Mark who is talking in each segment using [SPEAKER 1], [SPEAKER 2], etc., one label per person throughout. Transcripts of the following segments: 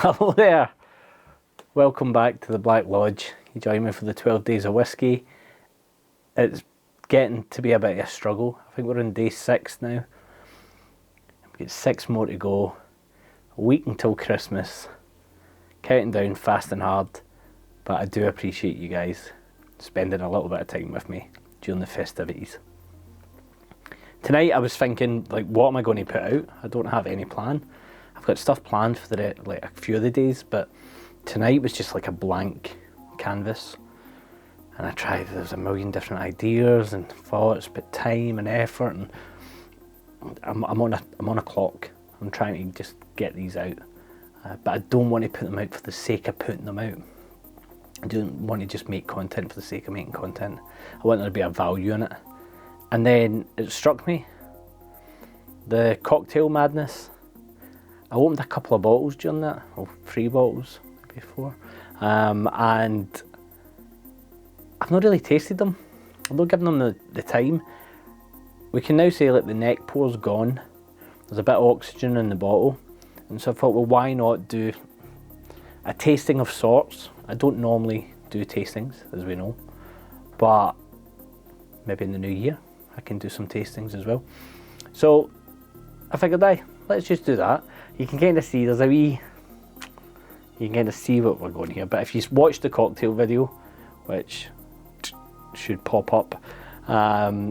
[SPEAKER 1] Hello there, welcome back to the Black Lodge. You join me for the 12 Days of Whiskey. It's getting to be a bit of a struggle. I think we're on day 6 now. We've got 6 more to go, a week until Christmas, counting down fast and hard, but I do appreciate you guys spending a little bit of time with me during the festivities. Tonight I was thinking, like, what am I going to put out? I don't have any plan. I've got stuff planned for a few of the days, but tonight was just like a blank canvas. And I tried, there was a million different ideas and thoughts, but time and effort, and I'm on a clock. I'm trying to just get these out, but I don't want to put them out for the sake of putting them out. I don't want to just make content for the sake of making content. I want there to be a value in it. And then it struck me, the cocktail madness. I opened a couple of bottles during that, or 3 bottles before, and I've not really tasted them. I've not given them the time. We can now say that the neck pore's gone. There's a bit of oxygen in the bottle, and so I thought, well, why not do a tasting of sorts? I don't normally do tastings, as we know, but maybe in the new year I can do some tastings as well. So I figured, let's just do that. You can kind of see, you can kind of see what we're going here, but if you watch the cocktail video, which should pop up,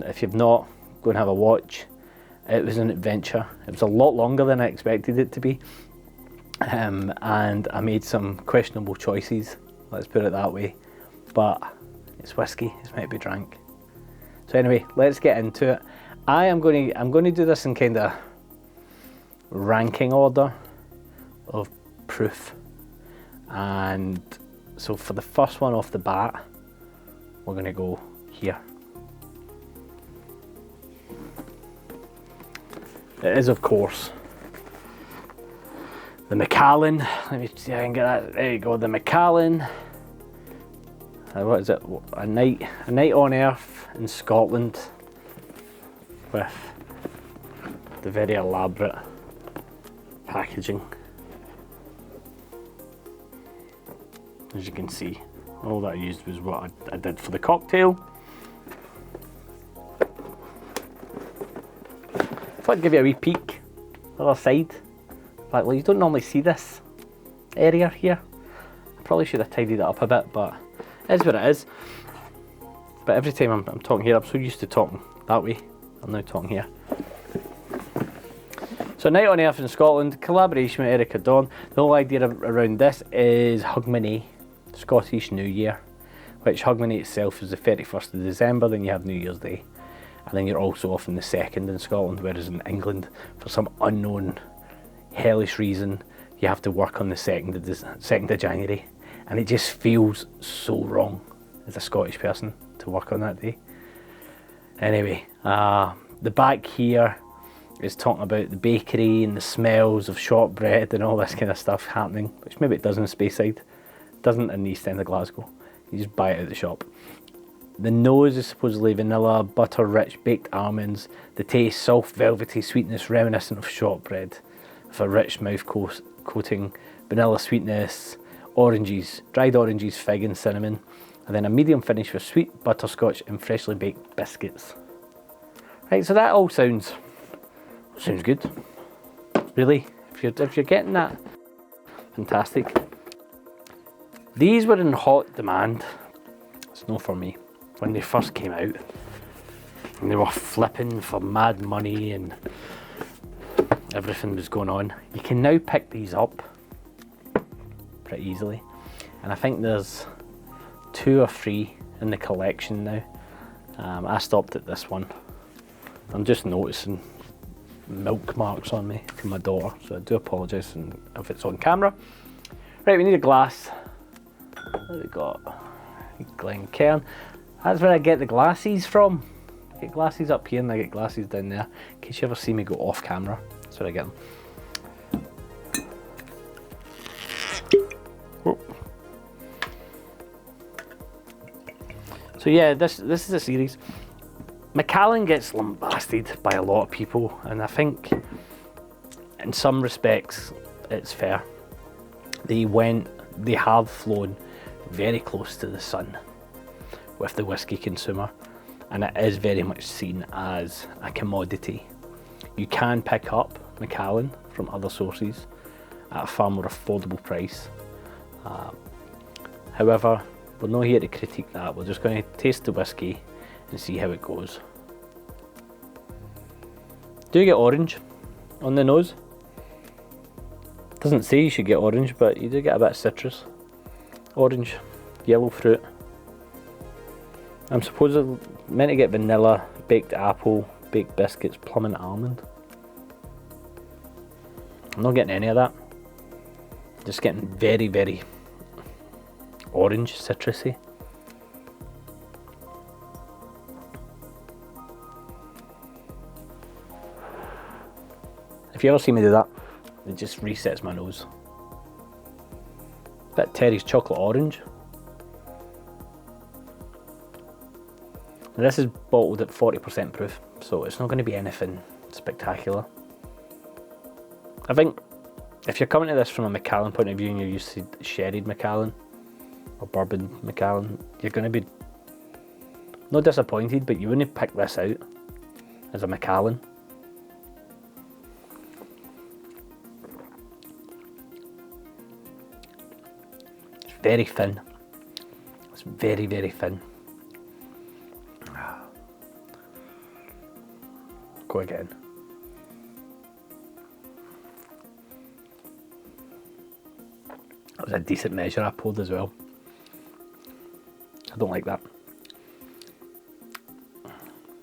[SPEAKER 1] if you've not, go and have a watch. It was an adventure. It was a lot longer than I expected it to be, and I made some questionable choices, let's put it that way, but it's whiskey, it's meant to be drank. So anyway, let's get into it. I'm going to do this in kind of ranking order of proof, and so for the first one off the bat, we're going to go here. It is, of course, the Macallan. Let me see if I can get that. There you go, the Macallan. What is it? A night on Earth in Scotland, with the very elaborate packaging. As you can see, all that I used was what I did for the cocktail. I thought I'd give you a wee peek, other side. Like, well, you don't normally see this area here. I probably should have tidied it up a bit, but it is what it is. But every time I'm talking here, I'm so used to talking that way, I'm now talking here. So Night on Earth in Scotland, collaboration with Erica Dawn. The whole idea around this is Hogmanay, Scottish New Year, which Hogmanay itself is the 31st of December, then you have New Year's Day. And then you're also off on the 2nd in Scotland, whereas in England, for some unknown, hellish reason, you have to work on the 2nd of January. And it just feels so wrong as a Scottish person to work on that day. Anyway, the back here is talking about the bakery and the smells of shortbread and all this kind of stuff happening, which maybe it does in Speyside. It doesn't in the East End of Glasgow. You just buy it at the shop. The nose is supposedly vanilla, butter-rich baked almonds. The taste, soft, velvety sweetness reminiscent of shortbread, with a rich mouth coating, vanilla sweetness, oranges, dried oranges, fig and cinnamon, and then a medium finish with sweet butterscotch and freshly baked biscuits. Right, so that all sounds good. Really, if you're getting that, fantastic. These were in hot demand. It's no for me. When they first came out, and they were flipping for mad money and everything was going on. You can now pick these up pretty easily, and I think there's 2 or 3 in the collection now. I stopped at this one. I'm just noticing milk marks on me from my daughter, so I do apologise if it's on camera. Right, we need a glass. What have we got? Glencairn. That's where I get the glasses from. I get glasses up here and I get glasses down there. In case you ever see me go off camera, that's where I get them. Oh. So yeah, this is a series. Macallan gets lambasted by a lot of people, and I think in some respects it's fair. they have flown very close to the sun with the whisky consumer, and it is very much seen as a commodity. You can pick up Macallan from other sources at a far more affordable price. However, we're not here to critique that. We're just going to taste the whisky and see how it goes. Do you get orange on the nose? Doesn't say you should get orange, but you do get a bit of citrus. Orange, yellow fruit. I'm supposedly meant to get vanilla, baked apple, baked biscuits, plum and almond. I'm not getting any of that. Just getting very, very orange, citrusy. If you ever see me do that, it just resets my nose. Bit of Terry's chocolate orange. Now this is bottled at 40% proof, so it's not going to be anything spectacular. I think if you're coming to this from a Macallan point of view and you're used to sherried Macallan or bourbon Macallan, you're going to be not disappointed, but you wouldn't pick this out as a Macallan. It's very thin. It's very, very thin. Go again. That was a decent measure I pulled as well. I don't like that.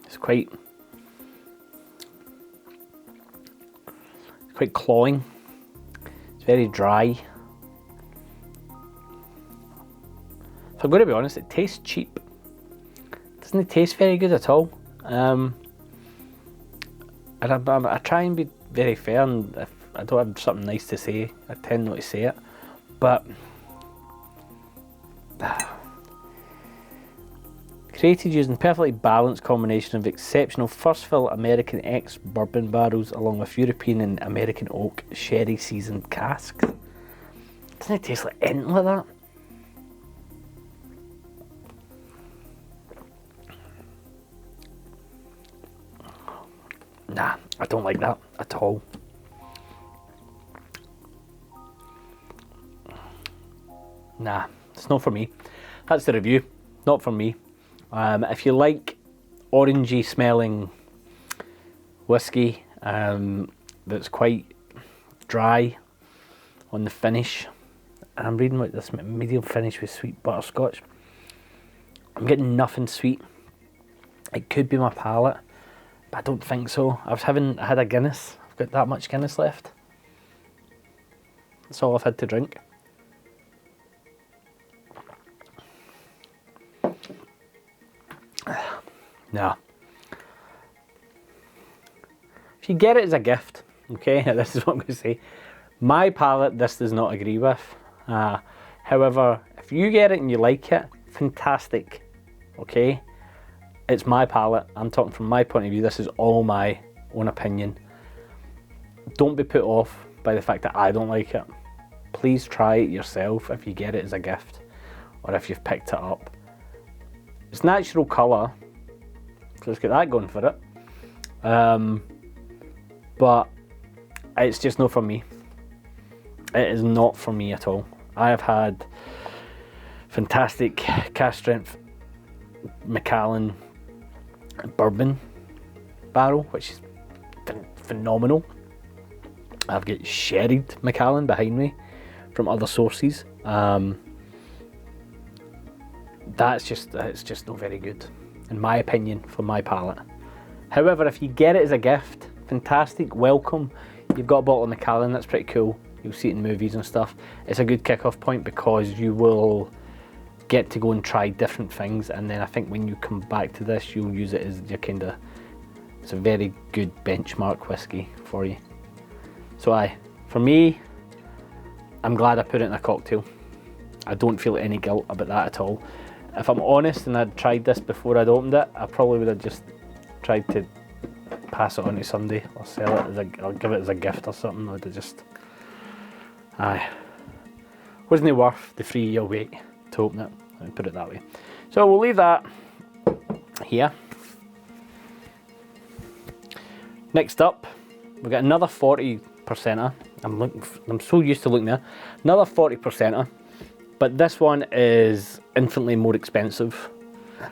[SPEAKER 1] It's quite cloying. It's very dry. If I'm going to be honest, it tastes cheap. Doesn't it taste very good at all? And I try and be very fair, and if I don't have something nice to say, I tend not to say it. But created using perfectly balanced combination of exceptional first fill American ex-bourbon barrels along with European and American oak sherry seasoned casks. Doesn't it taste like anything like that? Nah, I don't like that at all. Nah, it's not for me. That's the review, not for me. If you like orangey smelling whiskey that's quite dry on the finish, and I'm reading about this medium finish with sweet butterscotch, I'm getting nothing sweet. It could be my palate, but I don't think so. I had a Guinness. I've got that much Guinness left. That's all I've had to drink. Nah. If you get it as a gift, okay, this is what I'm going to say. My palate, this does not agree with. However, if you get it and you like it, fantastic, okay? It's my palate. I'm talking from my point of view. This is all my own opinion. Don't be put off by the fact that I don't like it. Please try it yourself if you get it as a gift or if you've picked it up. It's natural colour, so let's get that going for it. But it's just not for me. It is not for me at all. I have had fantastic cask strength Macallan bourbon barrel, which is phenomenal. I've got sherried Macallan behind me from other sources. It's just not very good, in my opinion, for my palate. However, if you get it as a gift, fantastic, welcome. You've got a bottle of Macallan, that's pretty cool. You'll see it in movies and stuff. It's a good kick-off point because you will get to go and try different things, and then I think when you come back to this, you'll use it as your it's a very good benchmark whiskey for you. So for me, I'm glad I put it in a cocktail. I don't feel any guilt about that at all. If I'm honest and I'd tried this before I'd opened it, I probably would have just tried to pass it on to somebody or sell it or give it as a gift or something. I'd have just, Wasn't it worth the 3-year wait to open it? Let me put it that way. So we'll leave that here. Next up, we've got another 40%er. I'm so used to looking there. Another 40%er, but this one is infinitely more expensive,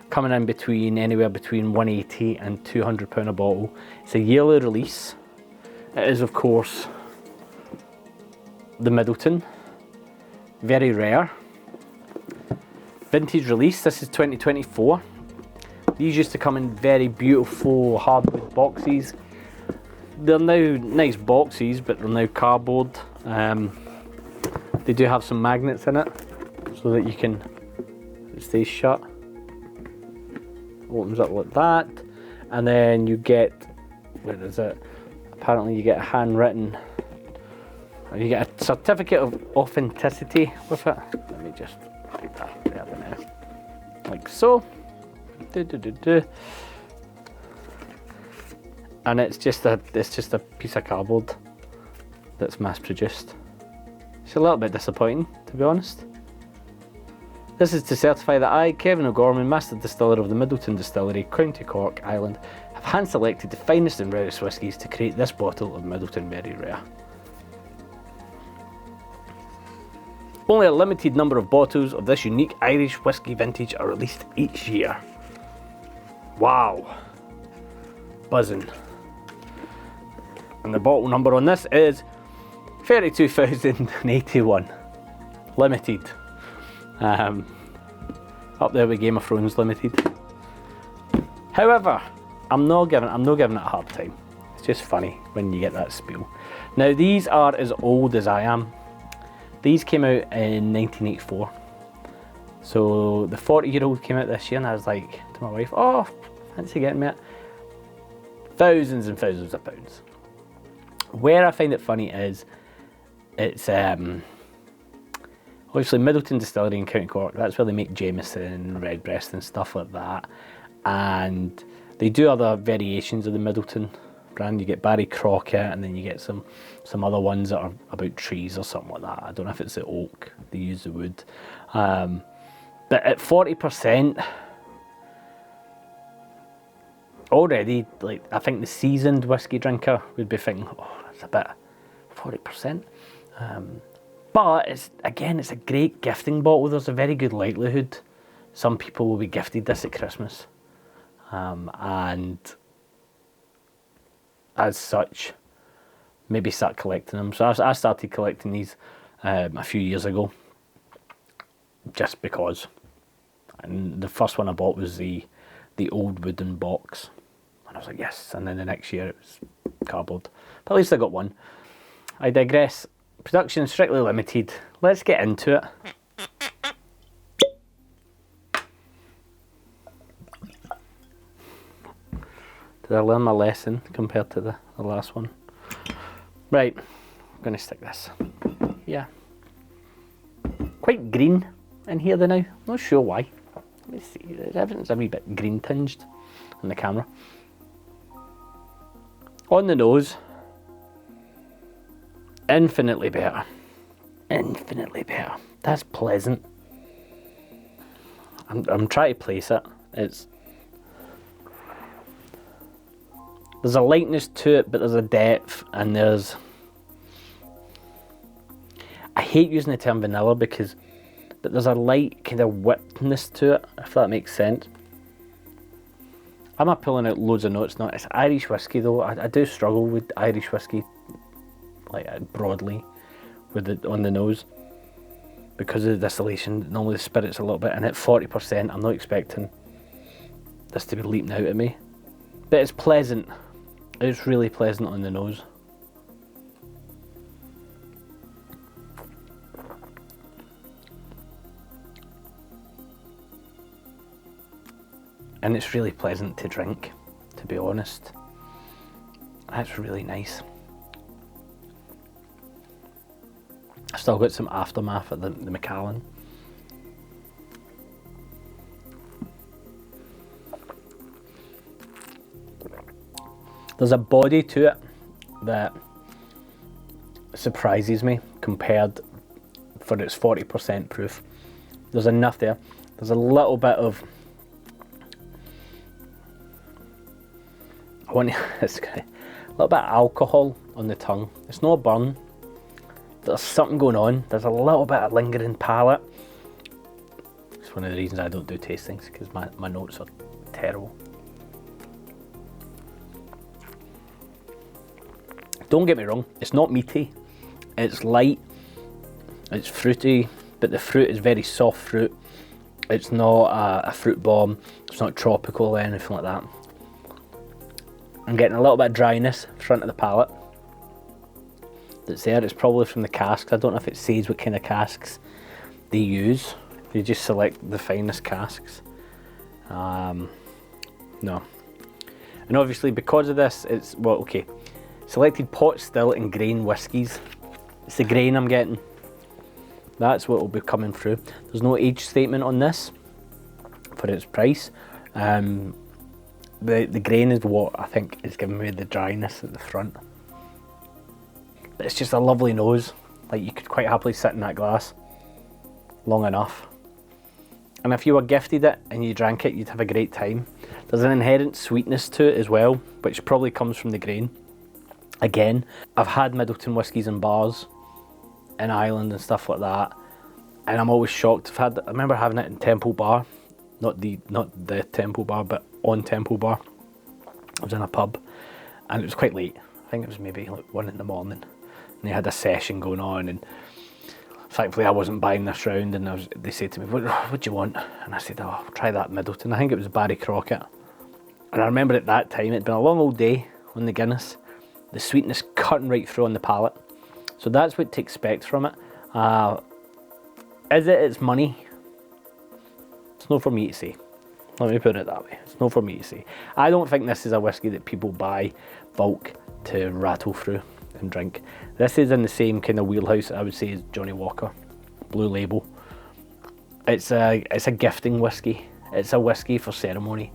[SPEAKER 1] coming in between anywhere between £180 and £200 a bottle. It's a yearly release. It is, of course, the Midleton, very rare. Vintage release. This is 2024. These used to come in very beautiful hardwood boxes. They're now nice boxes, but they're now cardboard. They do have some magnets in it, so that you can, it stays shut. Opens up like that, and then you get, where is it? Apparently you get a handwritten, or you get a certificate of authenticity with it. Let me just write that there now, like so. And it's just a piece of cardboard that's mass produced. It's a little bit disappointing, to be honest. This is to certify that I, Kevin O'Gorman, Master Distiller of the Midleton Distillery, County Cork, Ireland, have hand selected the finest and rarest whiskies to create this bottle of Midleton Very Rare. Only a limited number of bottles of this unique Irish whisky vintage are released each year. Wow. Buzzing. And the bottle number on this is 32,081. Limited. Up there with Game of Thrones Limited. However, I'm not giving it a hard time. It's just funny when you get that spiel. Now these are as old as I am. These came out in 1984. So the 40-year-old came out this year, and I was like to my wife, oh, fancy getting me it. Thousands and thousands of pounds. Where I find it funny is, it's obviously Midleton Distillery in County Cork. That's where they make Jameson, Redbreast and stuff like that. And they do other variations of the Midleton brand. You get Barry Crockett, and then you get some other ones that are about trees or something like that. I don't know if it's the oak, they use the wood. But at 40%, already, like, I think the seasoned whiskey drinker would be thinking, oh, that's a bit, 40%. But it's a great gifting bottle. There's a very good likelihood some people will be gifted this at Christmas. And as such, maybe start collecting them. So I started collecting these a few years ago, just because. And the first one I bought was the old wooden box. And I was like, yes. And then the next year it was cardboard. But at least I got one. I digress. Production strictly limited. Let's get into it. Did I learn my lesson compared to the last one? Right, I'm going to stick this. Yeah. Quite green in here now. Not sure why. Let me see. Everything's a wee bit green tinged on the camera. On the nose, infinitely better. Infinitely better. That's pleasant. I'm trying to place it. There's a lightness to it, but there's a depth, and there's... I hate using the term vanilla but there's a light kind of whippedness to it, if that makes sense. I'm not pulling out loads of notes now. It's Irish whiskey though. I do struggle with Irish whiskey, like broadly, with it on the nose, because of the distillation. Normally the spirit's a little bit, and at 40%, I'm not expecting this to be leaping out at me. But it's pleasant. It's really pleasant on the nose. And it's really pleasant to drink, to be honest. That's really nice. I've still got some aftermath at the Macallan. There's a body to it that surprises me compared for its 40% proof. There's enough there. There's a little bit of, a little bit of alcohol on the tongue. It's not a burn. There's something going on. There's a little bit of lingering palate. It's one of the reasons I don't do tastings, because my notes are terrible. Don't get me wrong, it's not meaty. It's light, it's fruity, but the fruit is very soft fruit. It's not a fruit bomb, it's not tropical or anything like that. I'm getting a little bit of dryness front of the palate that's there. It's probably from the casks. I don't know if it says what kind of casks they use. They just select the finest casks. No. And obviously because of this, it's, well, okay. Selected pot still and grain whiskies. It's the grain I'm getting. That's what will be coming through. There's no age statement on this for its price. The grain is what I think is giving me the dryness at the front. But it's just a lovely nose. Like, you could quite happily sit in that glass long enough. And if you were gifted it and you drank it, you'd have a great time. There's an inherent sweetness to it as well, which probably comes from the grain. Again, I've had Midleton whiskies in bars in Ireland and stuff like that, and I'm always shocked. I remember having it in Temple Bar, not the Temple Bar, but on Temple Bar. I was in a pub, and it was quite late. I think it was maybe like 1 in the morning, and they had a session going on, and thankfully I wasn't buying this round, and they said to me, what do you want? And I said, oh, try that Midleton. I think it was Barry Crockett. And I remember at that time, it'd been a long old day on the Guinness. The sweetness cutting right through on the palate. So that's what to expect from it. Is it its money? It's not for me to say. Let me put it that way. It's not for me to say. I don't think this is a whiskey that people buy bulk to rattle through and drink. This is in the same kind of wheelhouse, I would say, as Johnnie Walker Blue Label. It's a gifting whiskey. It's a whiskey for ceremony.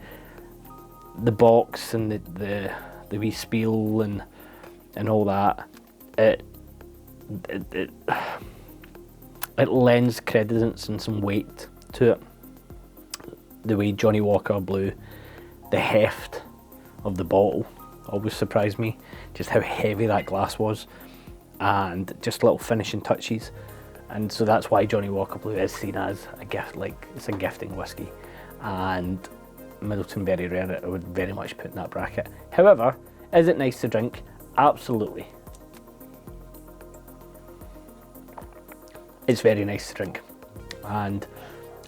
[SPEAKER 1] The box and the wee spiel and all that, it lends credence and some weight to it. The way Johnnie Walker Blue, the heft of the bottle always surprised me, just how heavy that glass was, and just little finishing touches. And so that's why Johnnie Walker Blue is seen as a gift, like it's a gifting whiskey. And Midleton very rare, I would very much put in that bracket. However, is it nice to drink? Absolutely. It's very nice to drink. And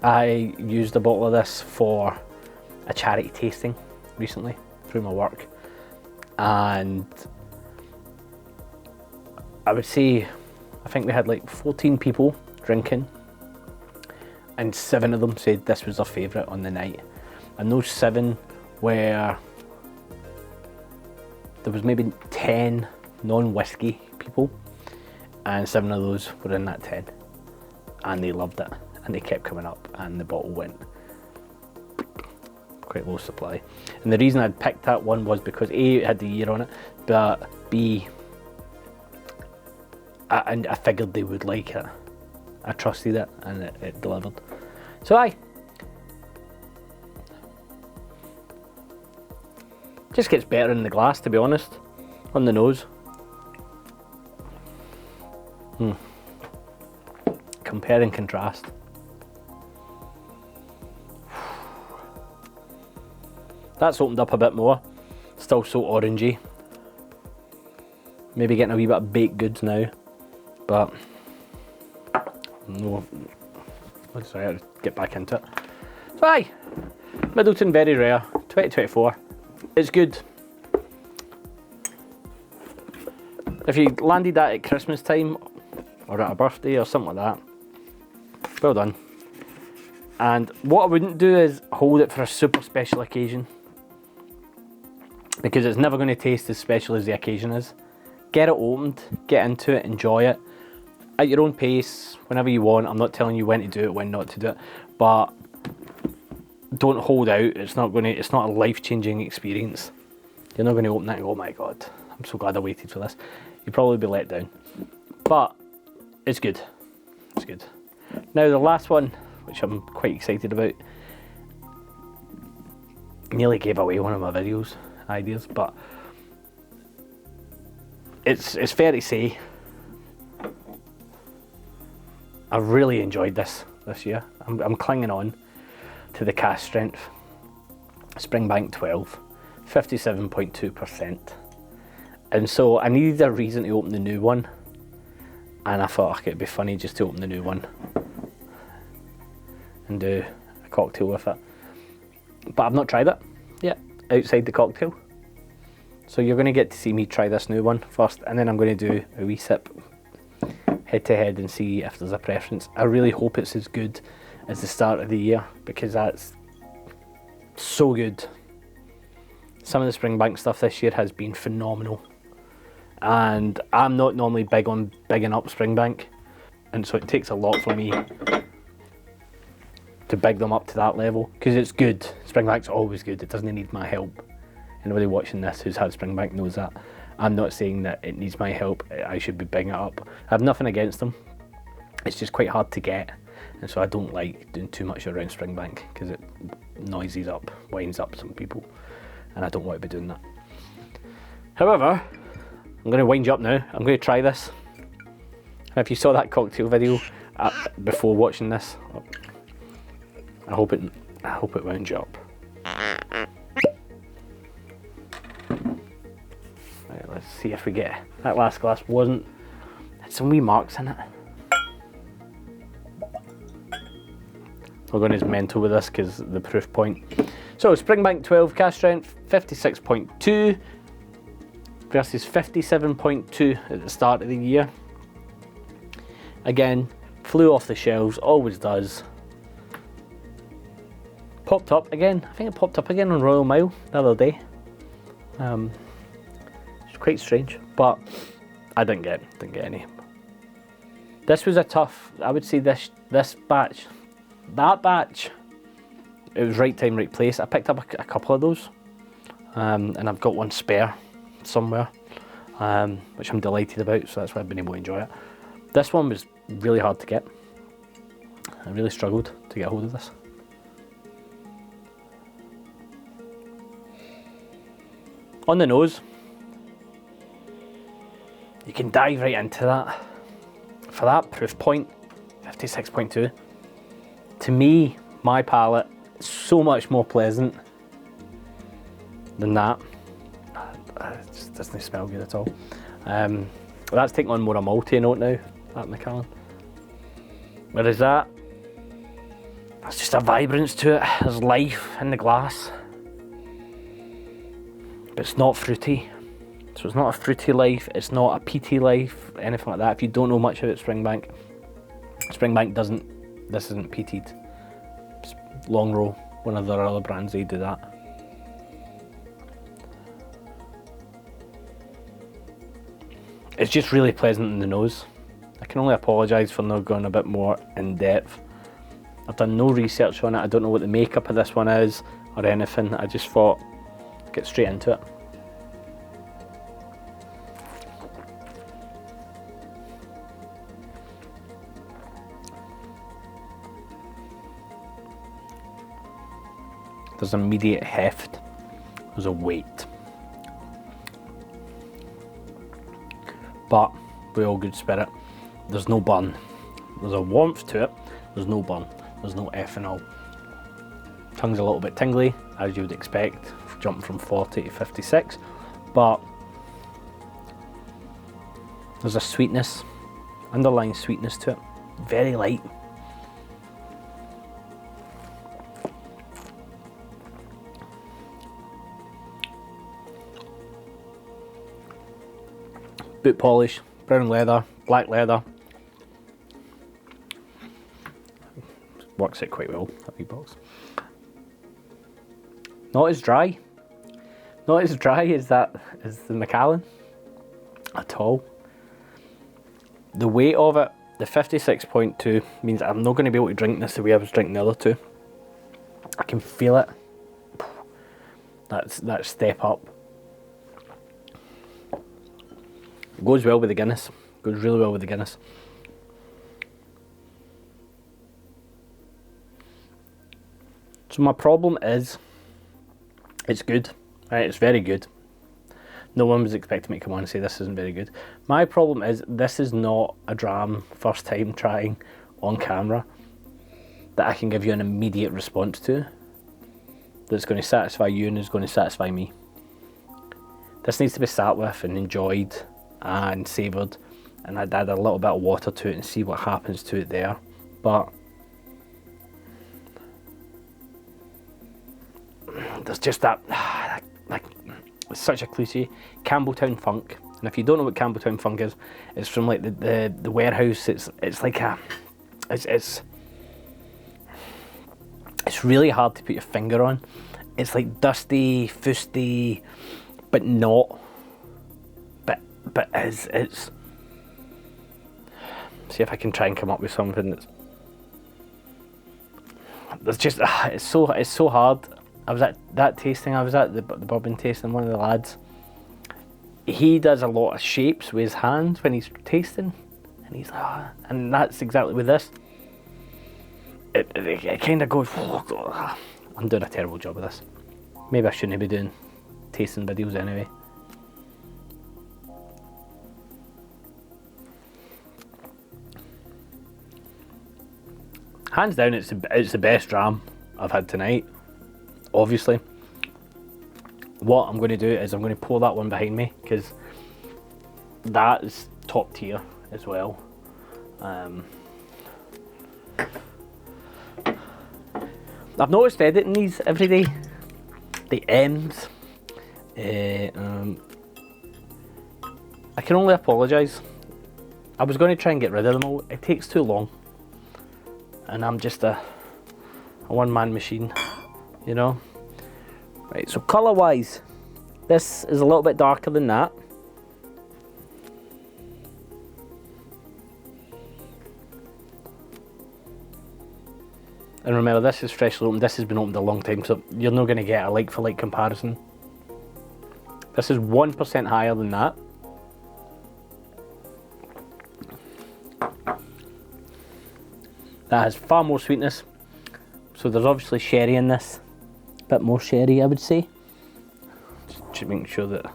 [SPEAKER 1] I used a bottle of this for a charity tasting recently through my work. And I would say, I think we had like 14 people drinking, and 7 of them said this was their favourite on the night. And those 7 were, there was maybe 10 non-whiskey people, and 7 of those were in that 10, and they loved it, and they kept coming up, and the bottle went quite low supply. And the reason I'd picked that one was because A, it had the year on it, but B, I figured they would like it. I trusted it, and it delivered. So aye, just gets better in the glass, to be honest, on the nose. Compare and contrast. That's opened up a bit more. Still so orangey. Maybe getting a wee bit of baked goods now, but no. Sorry, I had to get back into it. So aye, Midleton Very Rare 2024. It's good. If you landed that at Christmas time or at a birthday or something like that, well done. And what I wouldn't do is hold it for a super special occasion, because it's never going to taste as special as the occasion is. Get it opened, get into it, enjoy it at your own pace, whenever you want. I'm not telling you when to do it, when not to do it, but don't hold out. It's not a life-changing experience. You're not going to open that and go, oh my god, I'm so glad I waited for this. You'll probably be let down, but it's good. It's good. Now the last one, which I'm quite excited about, nearly gave away one of my videos ideas, but it's fair to say I've really enjoyed this year. I'm clinging on to the cask strength. Springbank 12, 57.2%. And so I needed a reason to open the new one, and I thought it'd be funny just to open the new one and do a cocktail with it. But I've not tried it yet outside the cocktail. So you're going to get to see me try this new one first, and then I'm going to do a wee sip head to head and see if there's a preference. I really hope it's as good as the start of the year, because that's so good. Some of the Springbank stuff this year has been phenomenal, and I'm not normally big on bigging up Springbank, and so it takes a lot for me to big them up to that level, because it's good. Springbank's always good. It doesn't need my help. Anybody watching this who's had Springbank knows that. I'm not saying that it needs my help. I should be bigging it up. I have nothing against them. It's just quite hard to get, and so I don't like doing too much around Springbank because it noises up, winds up some people, and I don't want to be doing that. However, I'm going to wind you up now. I'm going to try this. And if you saw that cocktail video before watching this, I hope it wound you up. Right, let's see if we get that last glass. Had some wee marks in it. We're going as mental with this because the proof point. So Springbank 12 cask strength, 56.2 versus 57.2 at the start of the year. Again, flew off the shelves, always does. Popped up again. I think it popped up again on Royal Mile the other day. It's quite strange, but I didn't get any. This was a tough. I would say this batch, that batch, it was right time, right place. I picked up a couple of those, and I've got one spare somewhere, which I'm delighted about. So that's why I've been able to enjoy it. This one was really hard to get. I really struggled to get a hold of this. On the nose, you can dive right into that. For that proof point, 56.2. To me, my palate, is so much more pleasant than that. It just doesn't smell good at all. That's taking on more a malty note now, that Macallan. Whereas that, there's just a vibrance to it. There's life in the glass. But it's not fruity. So it's not a fruity life, it's not a peaty life, anything like that. If you don't know much about Springbank this isn't peated. Long Row, one of their other brands, they do that. It's just really pleasant in the nose. I can only apologise for not going a bit more in depth. I've done no research on it. I don't know what the makeup of this one is or anything. I just thought, get straight into it. There's immediate heft, there's a weight, but with all good spirit, there's no burn. There's a warmth to it, there's no burn, there's no ethanol. Tongue's a little bit tingly, as you would expect, jumping from 40 to 56, but there's a sweetness, underlying sweetness to it, very light. Boot polish, brown leather, black leather. Works it quite well, that wee box. Not as dry as the Macallan at all. The weight of it, the 56.2, means I'm not going to be able to drink this the way I was drinking the other two. I can feel it. That's that step up. It goes well with the Guinness. Goes really well with the Guinness. So my problem is, it's good, right? It's very good. No one was expecting me to come on and say this isn't very good. My problem is, this is not a dram first time trying on camera that I can give you an immediate response to, that's going to satisfy you and is going to satisfy me. This needs to be sat with and enjoyed and savoured, and I'd add a little bit of water to it and see what happens to it there. But there's just that, like, it's such a cliche, Campbelltown funk. And if you don't know what Campbelltown funk is, it's from like the warehouse. It's like a, it's really hard to put your finger on. It's like dusty, fusty, but not. But it's. See if I can try and come up with something that's. There's just it's so hard. I was at that tasting. I was at the bourbon tasting. One of the lads, he does a lot of shapes with his hands when he's tasting, and he's like, and that's exactly with this. It kind of goes. I'm doing a terrible job of this. Maybe I shouldn't be doing tasting videos anyway. Hands down, it's the best dram I've had tonight. Obviously, what I'm going to do is I'm going to pour that one behind me, because that is top tier as well. I've noticed editing these every day, the M's. I can only apologise. I was going to try and get rid of them all. It takes too long, and I'm just a one-man machine. You know, right? So colour-wise, this is a little bit darker than that. And remember, this is freshly opened. This has been opened a long time, so you're not going to get a like-for-like comparison. This is 1% higher than that. That has far more sweetness. So there's obviously sherry in this. Bit more sherry, I would say. Just making sure that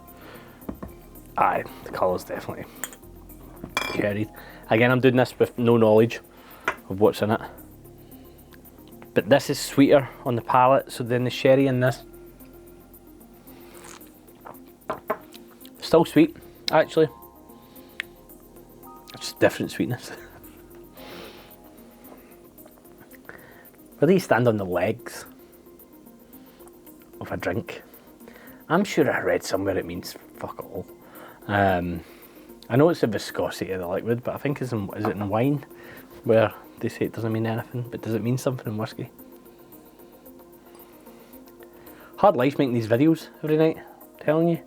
[SPEAKER 1] the colour's definitely sherried. Again, I'm doing this with no knowledge of what's in it. But this is sweeter on the palate, so then the sherry in this. Still sweet, actually. It's just different sweetness. Where do you stand on the legs of a drink? I'm sure I read somewhere it means fuck all. I know it's the viscosity of the liquid, but I think is it in wine where they say it doesn't mean anything, but does it mean something in whiskey? Hard life making these videos every night, I'm telling you.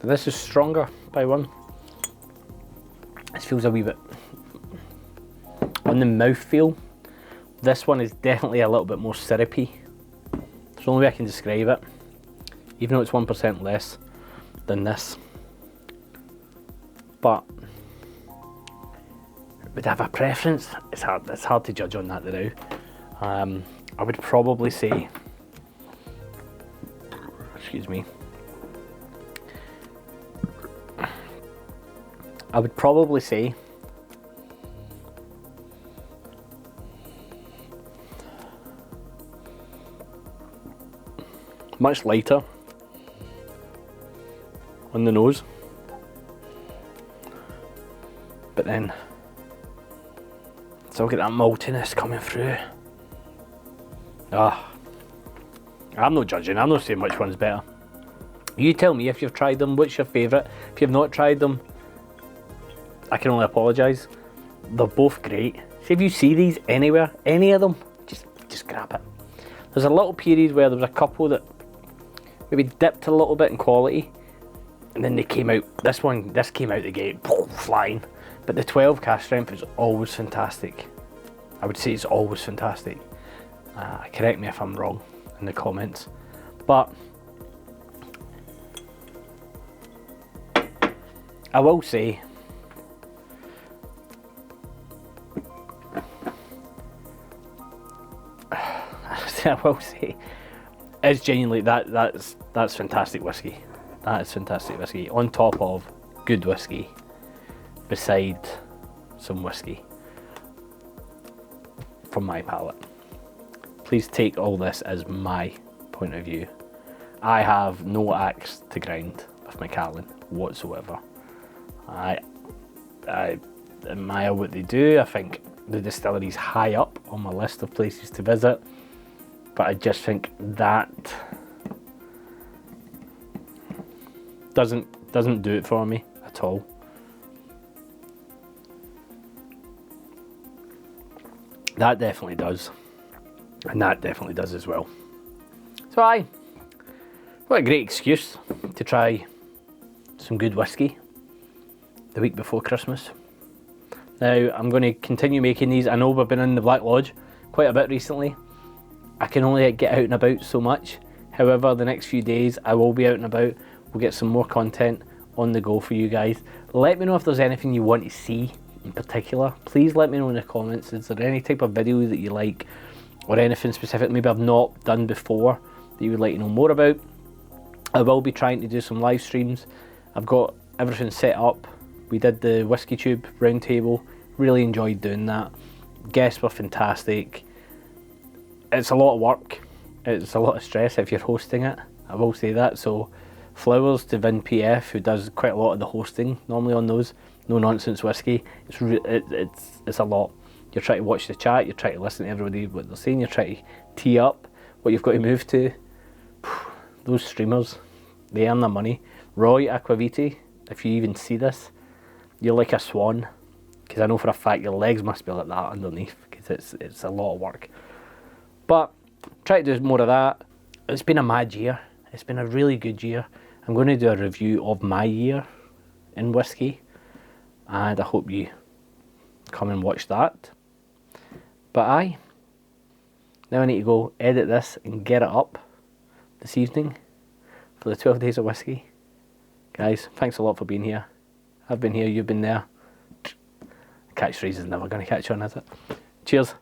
[SPEAKER 1] This is stronger by one. This feels a wee bit on the mouth feel. This one is definitely a little bit more syrupy. There's the only way I can describe it. Even though it's 1% less than this. But would I have a preference? It's hard to judge on that now. I would probably say, excuse me. I would probably say much lighter on the nose, but then still get that maltiness coming through. I'm not judging, I'm not saying which one's better. You tell me if you've tried them, what's your favourite. If you've not tried them, I can only apologise. They're both great. So if you see these anywhere, any of them, just grab it. There's a little period where there was a couple that maybe dipped a little bit in quality, and then they came out. This came out the gate, flying. But the 12 cask strength is always fantastic. I would say it's always fantastic. Correct me if I'm wrong in the comments. But I will say, it's genuinely that's fantastic whiskey. That is fantastic whiskey on top of good whiskey, beside some whiskey from my palate. Please take all this as my point of view. I have no axe to grind with Macallan whatsoever. I admire what they do. I think the distillery's high up on my list of places to visit, but I just think that doesn't do it for me at all. That definitely does, and that definitely does as well. So what a great excuse to try some good whiskey the week before Christmas. Now I'm going to continue making these. I know we've been in the Black Lodge quite a bit recently. I can only get out and about so much. However, the next few days I will be out and about. We'll get some more content on the go for you guys. Let me know if there's anything you want to see in particular. Please let me know in the comments. Is there any type of video that you like, or anything specific maybe I've not done before that you would like to know more about? I will be trying to do some live streams. I've got everything set up. We did the Whiskey Tube roundtable. Really enjoyed doing that. Guests were fantastic. It's a lot of work. It's a lot of stress if you're hosting it. I will say that. So flowers to Vin PF, who does quite a lot of the hosting normally on those no nonsense whiskey. It's a lot. You're trying to watch the chat. You're trying to listen to everybody what they're saying. You're trying to tee up what you've got to move to. Those streamers, they earn their money. Roy Aquaviti, if you even see this, you're like a swan, because I know for a fact your legs must be like that underneath, because it's a lot of work. But try to do more of that. It's been a mad year. It's been a really good year. I'm going to do a review of my year in whiskey, and I hope you come and watch that. But now I need to go edit this and get it up this evening for the 12 Days of Whiskey. Guys, thanks a lot for being here. I've been here, you've been there. Catchphrase is never going to catch on, is it? Cheers.